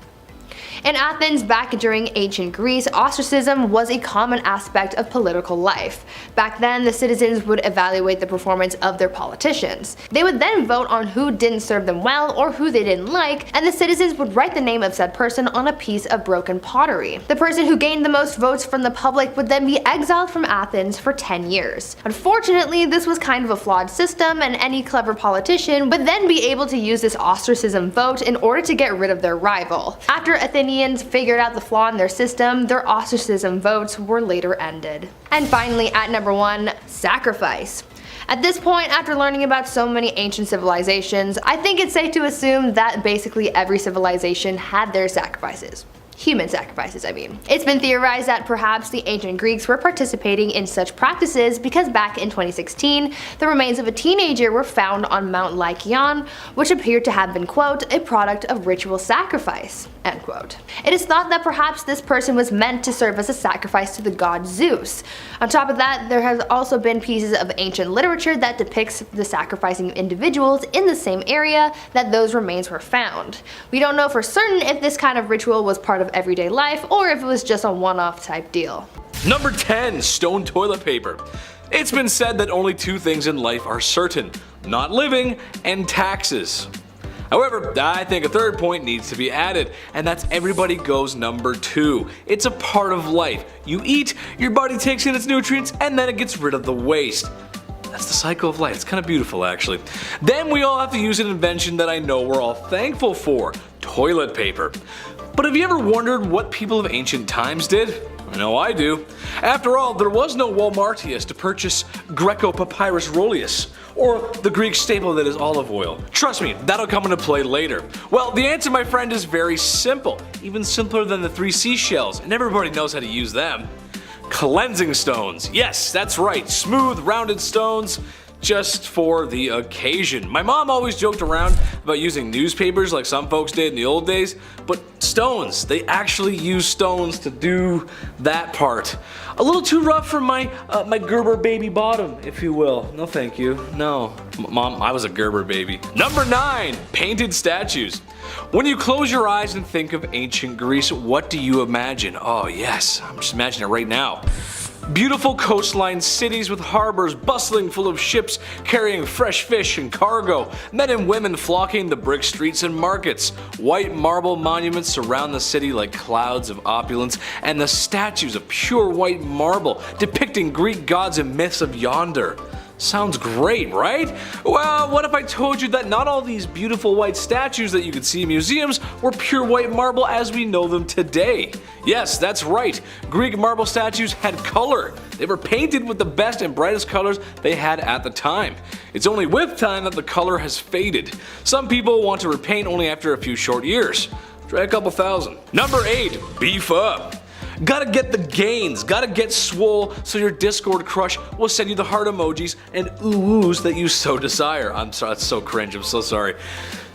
In Athens, back during ancient Greece, ostracism was a common aspect of political life. Back then, the citizens would evaluate the performance of their politicians. They would then vote on who didn't serve them well or who they didn't like, and the citizens would write the name of said person on a piece of broken pottery. The person who gained the most votes from the public would then be exiled from Athens for 10 years. Unfortunately, this was kind of a flawed system, and any clever politician would then be able to use this ostracism vote in order to get rid of their rival. After Athenians figured out the flaw in their system, their ostracism votes were later ended. And finally, at number 1, sacrifice. At this point, after learning about so many ancient civilizations, I think it's safe to assume that basically every civilization had their sacrifices. Human sacrifices, I mean. It's been theorized that perhaps the ancient Greeks were participating in such practices because back in 2016, the remains of a teenager were found on Mount Lycaon, which appeared to have been, quote, a product of ritual sacrifice, end quote. It is thought that perhaps this person was meant to serve as a sacrifice to the god Zeus. On top of that, there has also been pieces of ancient literature that depicts the sacrificing individuals in the same area that those remains were found. We don't know for certain if this kind of ritual was part of everyday life or if it was just a one-off type deal. Number 10, stone toilet paper. It's been said that only 2 things in life are certain: not living and taxes. However, I think a third point needs to be added, and that's everybody goes number 2. It's a part of life. You eat, your body takes in its nutrients, and then it gets rid of the waste. That's the cycle of life. It's kind of beautiful, actually. Then we all have to use an invention that I know we're all thankful for: toilet paper. But have you ever wondered what people of ancient times did? I know I do. After all, there was no Walmartius to purchase Greco Papyrus Rolleus, or the Greek staple that is olive oil. Trust me, that'll come into play later. Well, the answer, my friend, is very simple. Even simpler than the 3 seashells, and everybody knows how to use them. Cleansing stones. Yes, that's right. Smooth, rounded stones, just for the occasion. My mom always joked around about using newspapers like some folks did in the old days, but stones, they actually use stones to do that part. A little too rough for my Gerber baby bottom, if you will. No thank you. No. Mom, I was a Gerber baby. Number 9, painted statues. When you close your eyes and think of ancient Greece, what do you imagine? Oh yes, I'm just imagining it right now. Beautiful coastline cities with harbors bustling full of ships carrying fresh fish and cargo, men and women flocking the brick streets and markets. White marble monuments surround the city like clouds of opulence, and the statues of pure white marble depicting Greek gods and myths of yonder. Sounds great, right? Well, what if I told you that not all these beautiful white statues that you could see in museums were pure white marble as we know them today? Yes, that's right. Greek marble statues had color. They were painted with the best and brightest colors they had at the time. It's only with time that the color has faded. Some people want to repaint only after a few short years. Try a couple thousand. Number 8, beef up. Gotta get the gains, gotta get swole so your Discord crush will send you the heart emojis and ooh-oohs that you so desire. I'm sorry, that's so cringe, I'm so sorry.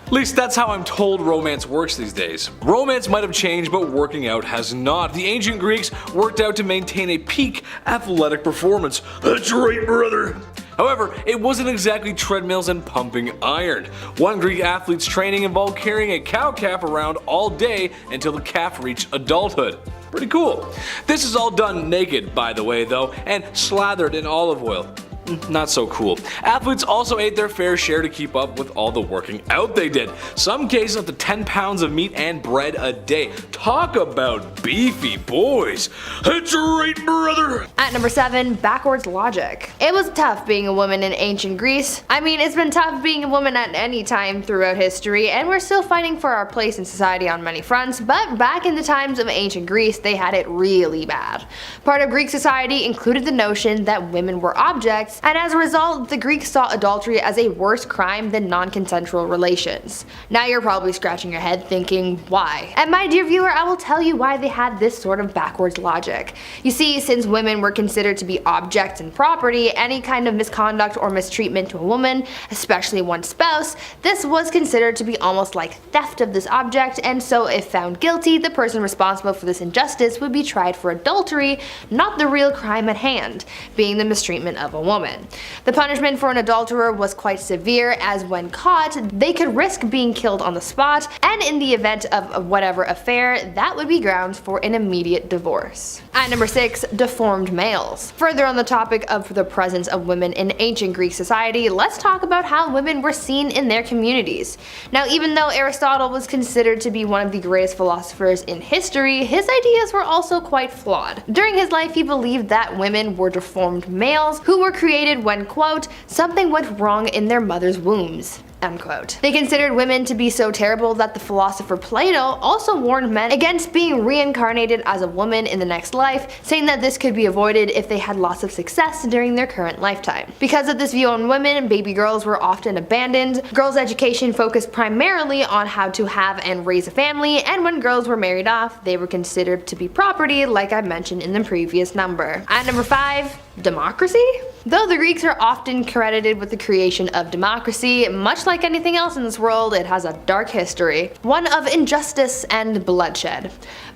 At least that's how I'm told romance works these days. Romance might have changed, but working out has not. The ancient Greeks worked out to maintain a peak athletic performance. That's right, brother. However, it wasn't exactly treadmills and pumping iron. One Greek athlete's training involved carrying a cow calf around all day until the calf reached adulthood. Pretty cool. This is all done naked, by the way, though, and slathered in olive oil. Not so cool. Athletes also ate their fair share to keep up with all the working out they did. Some cases up to 10 pounds of meat and bread a day. Talk about beefy boys. That's right, brother. At number 7, backwards logic. It was tough being a woman in ancient Greece. I mean, it's been tough being a woman at any time throughout history, and we're still fighting for our place in society on many fronts, but back in the times of ancient Greece, they had it really bad. Part of Greek society included the notion that women were objects, and as a result, the Greeks saw adultery as a worse crime than non-consensual relations. Now you're probably scratching your head thinking, why? And my dear viewer, I will tell you why they had this sort of backwards logic. You see, since women were considered to be objects and property, any kind of misconduct or mistreatment to a woman, especially one's spouse, this was considered to be almost like theft of this object, and so if found guilty, the person responsible for this injustice would be tried for adultery, not the real crime at hand, being the mistreatment of a woman. The punishment for an adulterer was quite severe, as when caught, they could risk being killed on the spot, and in the event of whatever affair, that would be grounds for an immediate divorce. At number 6, deformed males. Further on the topic of the presence of women in ancient Greek society, let's talk about how women were seen in their communities. Now, even though Aristotle was considered to be one of the greatest philosophers in history, his ideas were also quite flawed. During his life, he believed that women were deformed males who were created when, quote, something went wrong in their mother's wombs. Unquote. They considered women to be so terrible that the philosopher Plato also warned men against being reincarnated as a woman in the next life, saying that this could be avoided if they had lots of success during their current lifetime. Because of this view on women, baby girls were often abandoned, girls' education focused primarily on how to have and raise a family, and when girls were married off, they were considered to be property, like I mentioned in the previous number. At number 5, democracy? Though the Greeks are often credited with the creation of democracy, much like anything else in this world, it has a dark history, one of injustice and bloodshed.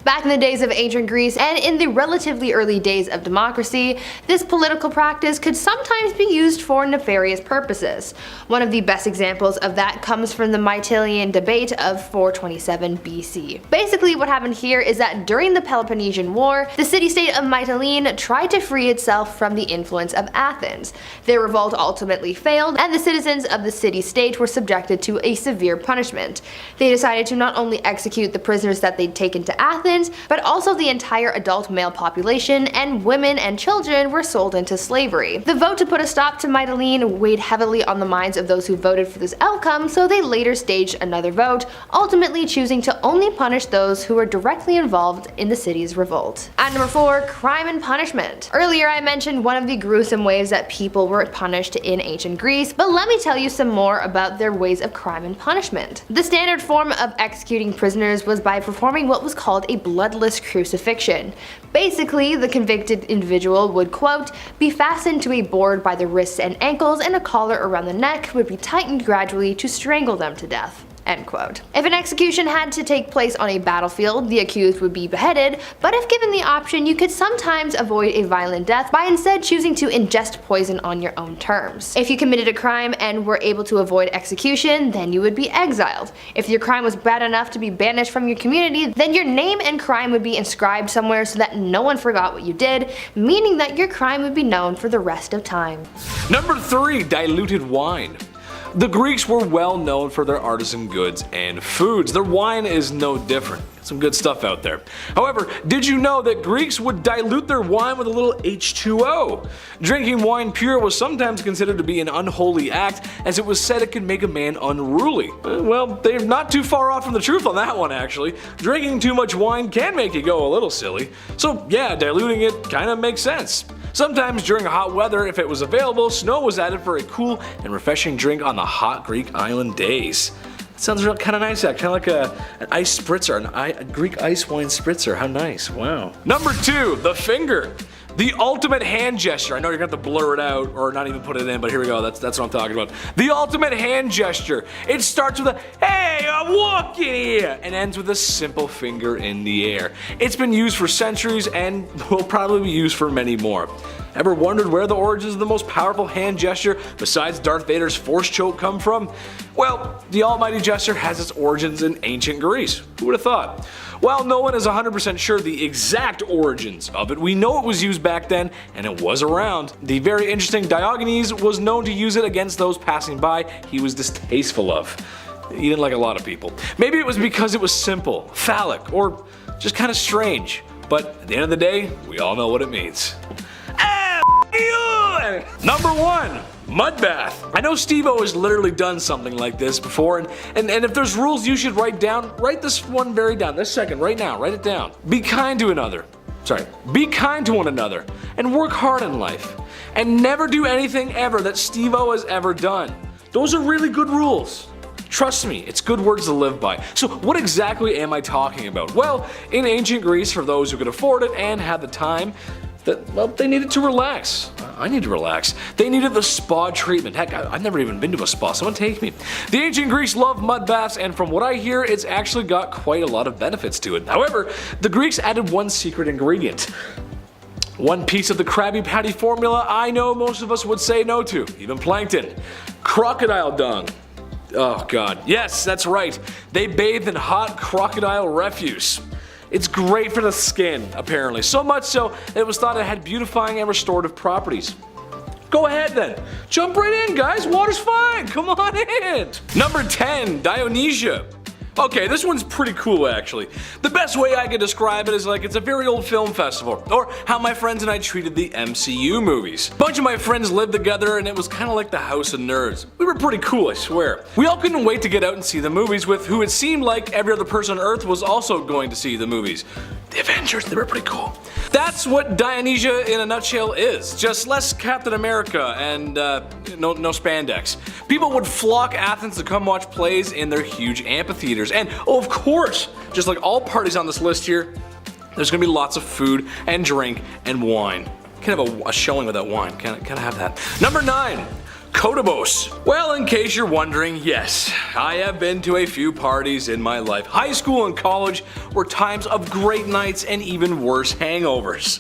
Back in the days of ancient Greece and in the relatively early days of democracy, this political practice could sometimes be used for nefarious purposes. One of the best examples of that comes from the Mytilenean debate of 427 BC. Basically what happened here is that during the Peloponnesian War, the city-state of Mytilene tried to free itself from the influence of Athens Athens. Their revolt ultimately failed, and the citizens of the city-state were subjected to a severe punishment. They decided to not only execute the prisoners that they'd taken to Athens, but also the entire adult male population, and women and children were sold into slavery. The vote to put a stop to Mytilene weighed heavily on the minds of those who voted for this outcome, so they later staged another vote, ultimately choosing to only punish those who were directly involved in the city's revolt. At number 4, crime and punishment. Earlier I mentioned one of the gruesome ways that people were punished in ancient Greece, but let me tell you some more about their ways of crime and punishment. The standard form of executing prisoners was by performing what was called a bloodless crucifixion. Basically, the convicted individual would, quote, be fastened to a board by the wrists and ankles, and a collar around the neck would be tightened gradually to strangle them to death. End quote. If an execution had to take place on a battlefield, the accused would be beheaded, but if given the option, you could sometimes avoid a violent death by instead choosing to ingest poison on your own terms. If you committed a crime and were able to avoid execution, then you would be exiled. If your crime was bad enough to be banished from your community, then your name and crime would be inscribed somewhere so that no one forgot what you did, meaning that your crime would be known for the rest of time. Number 3, diluted wine. The Greeks were well known for their artisan goods and foods. Their wine is no different. Some good stuff out there. However, did you know that Greeks would dilute their wine with a little H2O? Drinking wine pure was sometimes considered to be an unholy act, as it was said it could make a man unruly. Well, they're not too far off from the truth on that one, actually. Drinking too much wine can make you go a little silly. So yeah, diluting it kinda makes sense. Sometimes during hot weather, if it was available, snow was added for a cool and refreshing drink on the hot Greek island days. Sounds kind of nice, kind of like an ice spritzer, a Greek ice wine spritzer. How nice, wow. Number 2, the finger. The ultimate hand gesture. I know you're gonna have to blur it out or not even put it in, but here we go, that's what I'm talking about. The ultimate hand gesture. It starts with a, hey, I'm walking here, and ends with a simple finger in the air. It's been used for centuries and will probably be used for many more. Ever wondered where the origins of the most powerful hand gesture besides Darth Vader's force choke come from? Well, the almighty gesture has its origins in ancient Greece. Who would have thought? While no one is 100% sure the exact origins of it, we know it was used back then and it was around. The very interesting Diogenes was known to use it against those passing by he was distasteful of. He didn't like a lot of people. Maybe it was because it was simple, phallic, or just kind of strange. But at the end of the day, we all know what it means. Number 1, mud bath. I know Steve-O has literally done something like this before, and if there's rules you should write this one very down, this second, right now, write it down. Be kind to one another, and work hard in life. And never do anything ever that Steve-O has ever done. Those are really good rules. Trust me, it's good words to live by. So what exactly am I talking about? Well, in ancient Greece, for those who could afford it and had the time, they needed to relax. I need to relax. They needed the spa treatment. Heck, I've never even been to a spa. Someone take me. The ancient Greeks loved mud baths, and from what I hear, it's actually got quite a lot of benefits to it. However, the Greeks added one secret ingredient. One piece of the Krabby Patty formula I know most of us would say no to, even Plankton. Crocodile dung. Oh god, yes, that's right. They bathed in hot crocodile refuse. It's great for the skin, apparently. So much so that it was thought it had beautifying and restorative properties. Go ahead then. Jump right in, guys. Water's fine. Come on in. Number 10, Dionysia. Okay, this one's pretty cool actually. The best way I could describe it is like it's a very old film festival, or how my friends and I treated the MCU movies. A bunch of my friends lived together and it was kind of like the House of Nerds. We were pretty cool, I swear. We all couldn't wait to get out and see the movies with who it seemed like every other person on Earth was also going to see the movies. The Avengers, they were pretty cool. That's what Dionysia in a nutshell is. Just less Captain America and no spandex. People would flock Athens to come watch plays in their huge amphitheaters. And oh, of course, just like all parties on this list here, there's gonna be lots of food and drink and wine. Can't have a showing without wine. Can't have that. Number 9. Kottabos. Well, in case you're wondering, yes, I have been to a few parties in my life. High school and college were times of great nights and even worse hangovers.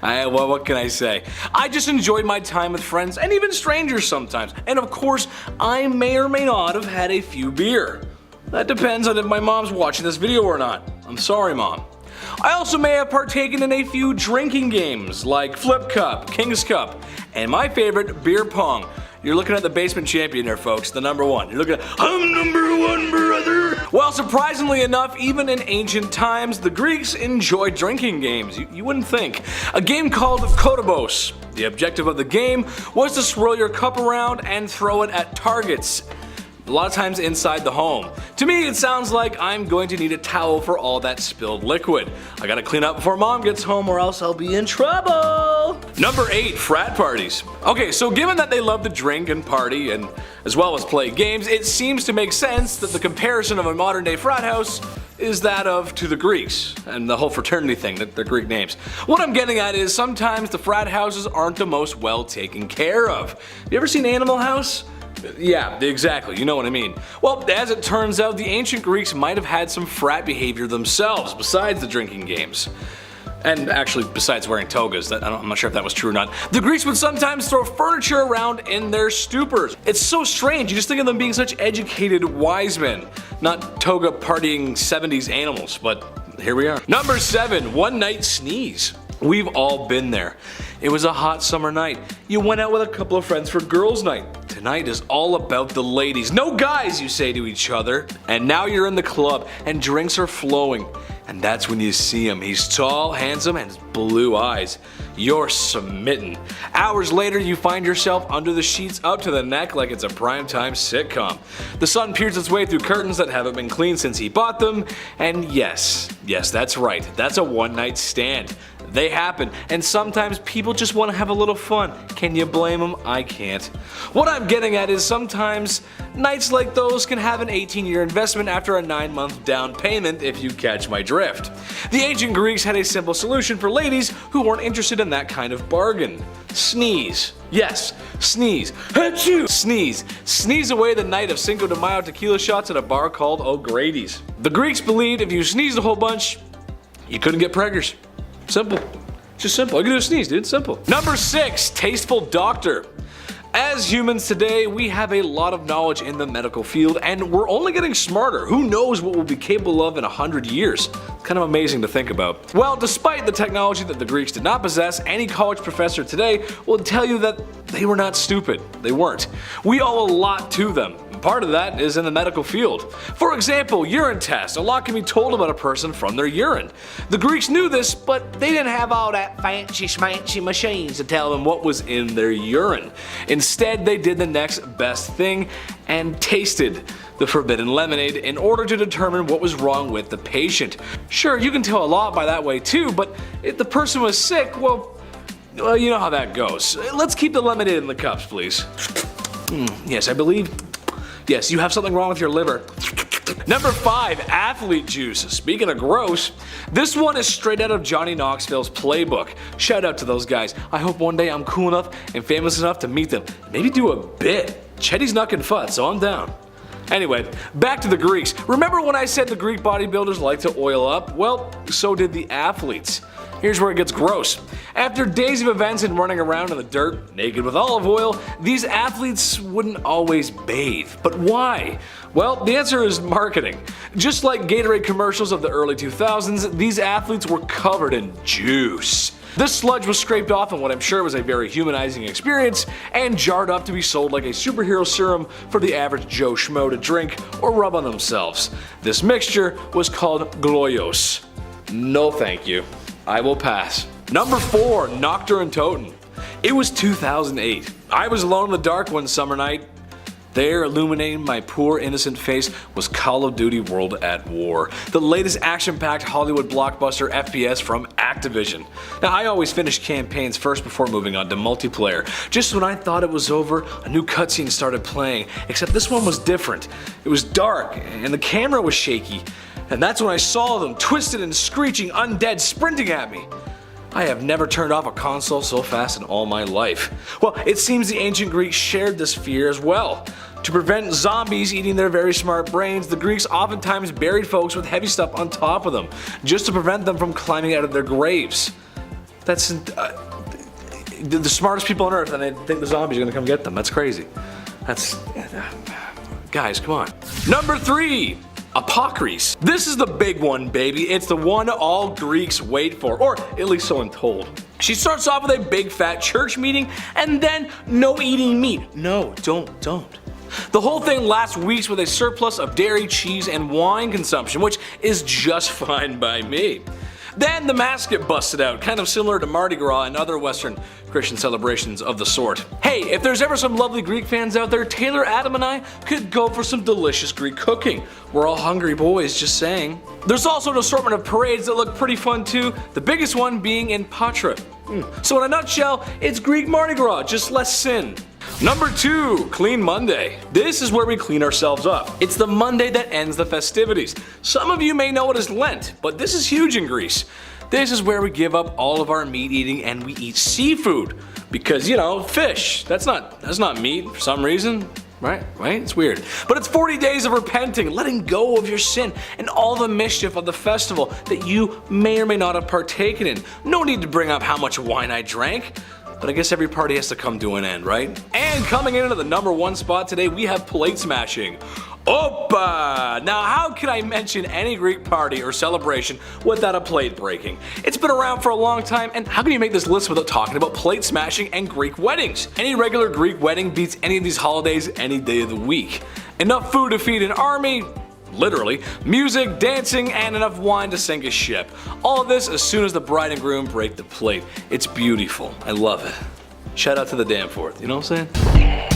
Well, what can I say? I just enjoyed my time with friends and even strangers sometimes. And of course, I may or may not have had a few beer. That depends on if my mom's watching this video or not. I'm sorry, Mom. I also may have partaken in a few drinking games like Flip Cup, King's Cup, and my favorite, beer pong. You're looking at the basement champion there, folks, the number one. You're looking at, I'm number one, brother! Well, surprisingly enough, even in ancient times, the Greeks enjoyed drinking games. You wouldn't think. A game called Kottabos. The objective of the game was to swirl your cup around and throw it at targets. A lot of times inside the home. To me, it sounds like I'm going to need a towel for all that spilled liquid. I gotta clean up before mom gets home or else I'll be in trouble. Number 8, frat parties. Okay, so given that they love to drink and party and as well as play games, it seems to make sense that the comparison of a modern day frat house is that of to the Greeks and the whole fraternity thing, that they're Greek names. What I'm getting at is sometimes the frat houses aren't the most well taken care of. Have you ever seen Animal House? Yeah, exactly, you know what I mean. Well, as it turns out, the ancient Greeks might have had some frat behavior themselves besides the drinking games. And actually, besides wearing togas, I'm not sure if that was true or not. The Greeks would sometimes throw furniture around in their stupors. It's so strange, you just think of them being such educated wise men, not toga partying 70s animals, but here we are. Number 7, one night sneeze. We've all been there. It was a hot summer night. You went out with a couple of friends for girls' night. Tonight is all about the ladies. No guys, you say to each other. And now you're in the club and drinks are flowing. And that's when you see him. He's tall, handsome, and has blue eyes. You're smitten. Hours later, you find yourself under the sheets up to the neck like it's a primetime sitcom. The sun peers its way through curtains that haven't been cleaned since he bought them. And yes, that's right. That's a one-night stand. They happen, and sometimes people just want to have a little fun. Can you blame them? I can't. What I'm getting at is sometimes nights like those can have an 18-year investment after a 9-month down payment, if you catch my drift. The ancient Greeks had a simple solution for ladies who weren't interested in that kind of bargain. Sneeze. Yes, sneeze. Achoo! Sneeze. Sneeze away the night of Cinco de Mayo tequila shots at a bar called O'Grady's. The Greeks believed if you sneezed a whole bunch, you couldn't get preggers. Simple. Just simple. All you can do is sneeze, dude. Simple. Number 6, tasteful doctor. As humans today, we have a lot of knowledge in the medical field, and we're only getting smarter. Who knows what we'll be capable of in 100 years? It's kind of amazing to think about. Well, despite the technology that the Greeks did not possess, any college professor today will tell you that they were not stupid. They weren't. We owe a lot to them. Part of that is in the medical field. For example, urine tests. A lot can be told about a person from their urine. The Greeks knew this, but they didn't have all that fancy schmancy machines to tell them what was in their urine. Instead, they did the next best thing and tasted the forbidden lemonade in order to determine what was wrong with the patient. Sure, you can tell a lot by that way too, but if the person was sick, well, you know how that goes. Let's keep the lemonade in the cups, please. Yes, I believe. Yes, you have something wrong with your liver. Number 5, athlete juice. Speaking of gross, this one is straight out of Johnny Knoxville's playbook. Shout out to those guys. I hope one day I'm cool enough and famous enough to meet them. Maybe do a bit. Chetty's not gonna fud, so I'm down. Anyway, back to the Greeks. Remember when I said the Greek bodybuilders like to oil up? Well, so did the athletes. Here's where it gets gross. After days of events and running around in the dirt, naked with olive oil, these athletes wouldn't always bathe. But why? Well, the answer is marketing. Just like Gatorade commercials of the early 2000s, these athletes were covered in juice. This sludge was scraped off in what I'm sure was a very humanizing experience and jarred up to be sold like a superhero serum for the average Joe Schmo to drink or rub on themselves. This mixture was called gloios. No thank you. I will pass. Number 4, Noctur and Toten. It was 2008. I was alone in the dark one summer night. There, illuminating my poor innocent face, was Call of Duty World at War, the latest action-packed Hollywood blockbuster FPS from Activision. Now, I always finish campaigns first before moving on to multiplayer. Just when I thought it was over, a new cutscene started playing, except this one was different. It was dark, and the camera was shaky. And that's when I saw them, twisted and screeching undead, sprinting at me. I have never turned off a console so fast in all my life. Well, it seems the ancient Greeks shared this fear as well. To prevent zombies eating their very smart brains, the Greeks oftentimes buried folks with heavy stuff on top of them, just to prevent them from climbing out of their graves. That's the smartest people on earth, and they think the zombies are gonna come get them. That's crazy. Guys, come on. Number 3. Apocryphy. This is the big one, baby. It's the one all Greeks wait for, or at least so I'm told. She starts off with a big fat church meeting and then no eating meat. No, don't. The whole thing lasts weeks with a surplus of dairy, cheese, and wine consumption, which is just fine by me. Then the masks get busted out, kind of similar to Mardi Gras and other Western Christian celebrations of the sort. Hey, if there's ever some lovely Greek fans out there, Taylor, Adam, and I could go for some delicious Greek cooking. We're all hungry boys, just saying. There's also an assortment of parades that look pretty fun too, the biggest one being in Patra. So in a nutshell, it's Greek Mardi Gras, just less sin. Number 2, Clean Monday. This is where we clean ourselves up. It's the Monday that ends the festivities. Some of you may know it as Lent, but this is huge in Greece. This is where we give up all of our meat eating and we eat seafood. Because, you know, fish, that's not meat for some reason. Right? It's weird. But it's 40 days of repenting, letting go of your sin, and all the mischief of the festival that you may or may not have partaken in. No need to bring up how much wine I drank. But I guess every party has to come to an end, right? And coming in at the number 1 spot today, we have plate smashing. Opa! Now how can I mention any Greek party or celebration without a plate breaking? It's been around for a long time, and how can you make this list without talking about plate smashing and Greek weddings? Any regular Greek wedding beats any of these holidays any day of the week. Enough food to feed an army, literally, music, dancing, and enough wine to sink a ship. All of this as soon as the bride and groom break the plate. It's beautiful. I love it. Shout out to the Danforth, you know what I'm saying?